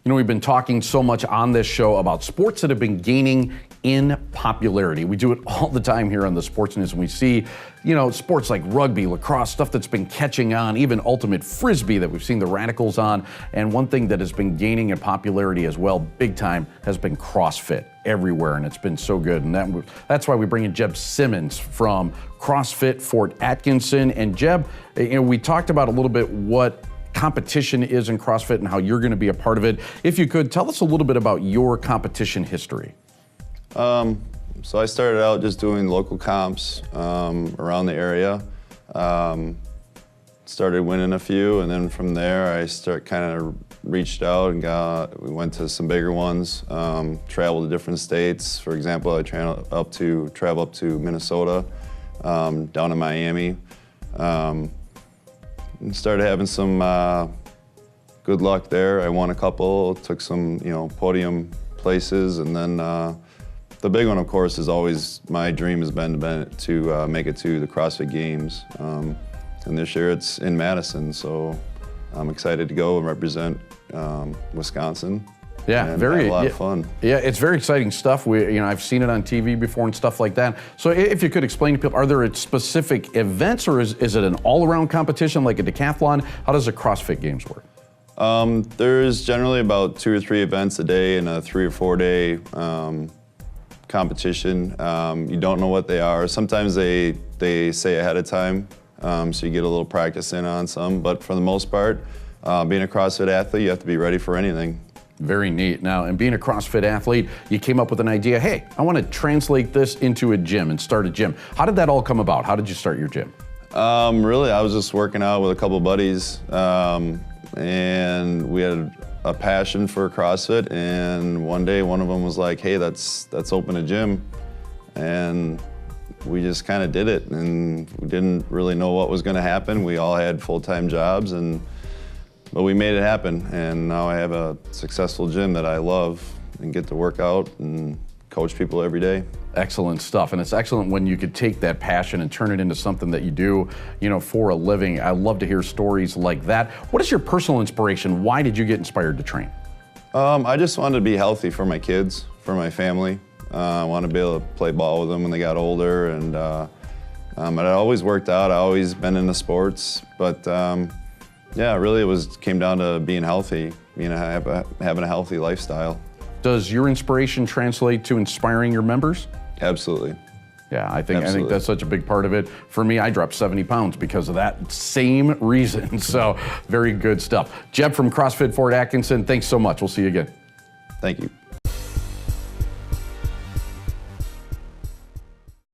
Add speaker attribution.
Speaker 1: You know, we've been talking so much on this show about sports that have been gaining in popularity. We do it all the time here on the Sports News, and we see, you know, sports like rugby, lacrosse, stuff that's been catching on, even ultimate frisbee that we've seen the Radicals on. And one thing that has been gaining in popularity as well, big time, has been CrossFit everywhere, and it's been so good. And that's why we bring in Jeb Simmons from CrossFit Fort Atkinson. And Jeb, you know, we talked about a little bit what competition is in CrossFit and how you're going to be a part of it. If you could, tell us a little bit about your competition history.
Speaker 2: So I started out just doing local comps around the area. Started winning a few, and then from there I kind of reached out and we went to some bigger ones, traveled to different states. For example, I travel up to Minnesota, down to Miami. And started having some good luck there. I won a couple, took some, podium places, and then the big one, of course, is always my dream has been to make it to the CrossFit Games. And this year it's in Madison, so I'm excited to go and represent Wisconsin.
Speaker 1: Yeah,
Speaker 2: and have a lot of fun.
Speaker 1: Yeah, it's very exciting stuff. I've seen it on TV before and stuff like that. So if you could explain to people, are there specific events, or is it an all-around competition like a decathlon? How does the CrossFit Games work?
Speaker 2: There's generally about 2 or 3 events a day and a 3 or 4 day competition. You don't know what they are. Sometimes they say ahead of time, so you get a little practice in on some, but for the most part, being a CrossFit athlete, you have to be ready for anything.
Speaker 1: Very neat. Now, and being a CrossFit athlete, you came up with an idea, hey, I want to translate this into a gym and start a gym. How did that all come about? How did you start your gym?
Speaker 2: Really, I was just working out with a couple buddies, and we had a passion for CrossFit, and one day one of them was like, hey, let's open a gym. And we just kind of did it, and we didn't really know what was going to happen. We all had full-time jobs, but we made it happen, and now I have a successful gym that I love and get to work out and coach people every day.
Speaker 1: Excellent stuff, and it's excellent when you could take that passion and turn it into something that you do, for a living. I love to hear stories like that. What is your personal inspiration? Why did you get inspired to train?
Speaker 2: I just wanted to be healthy for my kids, for my family. I wanted to be able to play ball with them when they got older, and I always worked out. I always been into sports, but yeah, really it came down to being healthy, having a healthy lifestyle.
Speaker 1: Does your inspiration translate to inspiring your members?
Speaker 2: Absolutely.
Speaker 1: Yeah, I think that's such a big part of it. For me, I dropped 70 pounds because of that same reason. So very good stuff. Jeb from CrossFit Fort Atkinson, thanks so much. We'll see you again.
Speaker 2: Thank you.